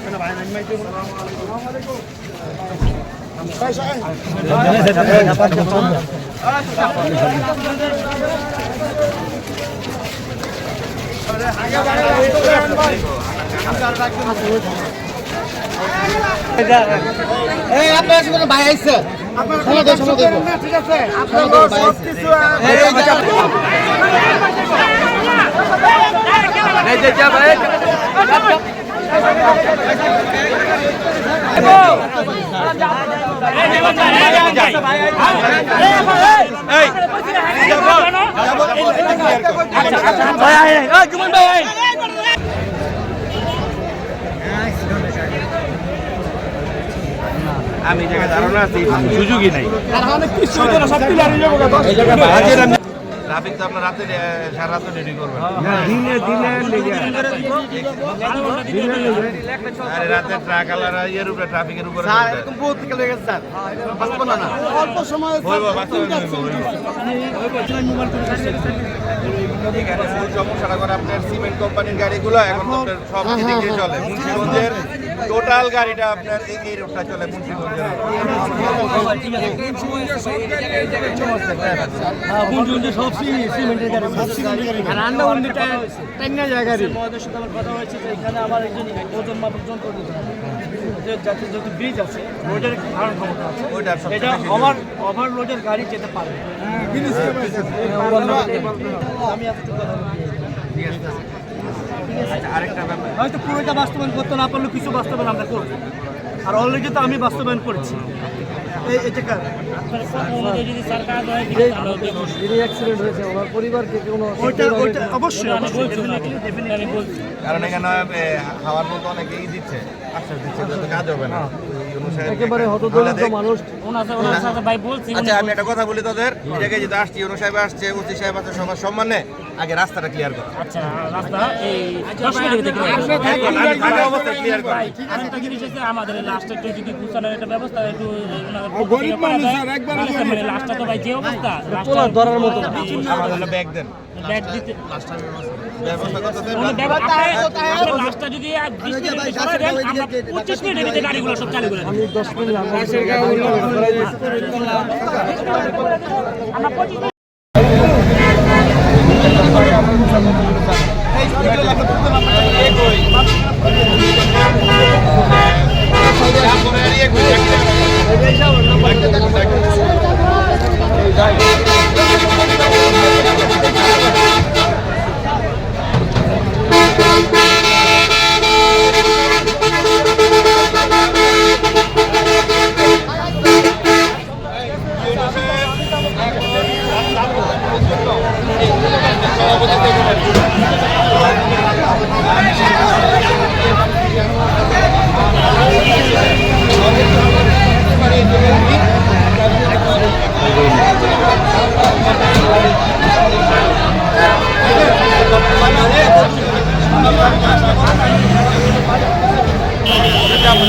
আপনার ভাই আইসে ঠিক আছে আমি জায়গায় ধারণা আছি সুযোগই নাই ট্রাফিক তো আপনার রাতে সারা রাত রেডি করবেন আরে রাতে ট্রাক আলারা এর উপরে ট্রাফিকের উপরে বহুত থেকে লেগে স্যার অল্প সময় সমস্যাটা করে আপনার সিমেন্ট কোম্পানির গাড়িগুলো এখন আপনার সব দিকে চলে মুন্সিগঞ্জের টোটাল গাড়িটা আপনার এই রোডটা চলে মুন্সিগঞ্জের সব সিমেন্টের গাড়ি আর আন্ডা উন্ডিটা টাইনা জায়গা রে মহাদের সাথে আমার কথা হয়েছে যে এখানে আমার একজন ওজন মাপক যন্ত্র দিতে হবে যে যাতে যত ব্রিজ আছে রোডের ধারণ ক্ষমতা আছে এটা ওভারলোডের গাড়ি যেতে পারবে আমি আপনাকে কথা আরেকটা ব্যাপার হয়তো পুরোটা বাস্তবায়ন করতে না পারলে কিছু বাস্তবায়ন আমরা করব আর অলরেডি তো আমি বাস্তবায়ন করেছি কারণ এখানে হাওয়ার মতো অনেকে দিচ্ছে আশ্বাস দিচ্ছে কাজ হবে না একেবারে হতদরিদ্র মানুষ আচ্ছা আমি একটা কথা বলি তোদের এই জায়গায় যেটা আসছি ইউনূস সাহেব আসছে ওসি সাহেব আছে সবার সম্মানে আগে রাস্তাটা ক্লিয়ার করো আচ্ছা রাস্তা এই 10 মিনিটের ভিতরে ক্লিয়ার করো আরেকটা জিনিস আছে আমাদের লাস্টে একটু যদি গুছানোর একটা ব্যবস্থা একটু গরিব মানুষ আর একবার লাস্টটা তো ভাই যে অবস্থা তোলা ধরার মতো আমাদের ব্যাগ দেন ব্যাগ দিতে ব্যবস্থা করতে দেন লাস্টটা যদি 20 মিনিট করে দেন আমরা 25 মিনিটের ভিতরে গাড়িগুলো সব চালু করে আমি 10 মিনিট আমরা 25 যাবো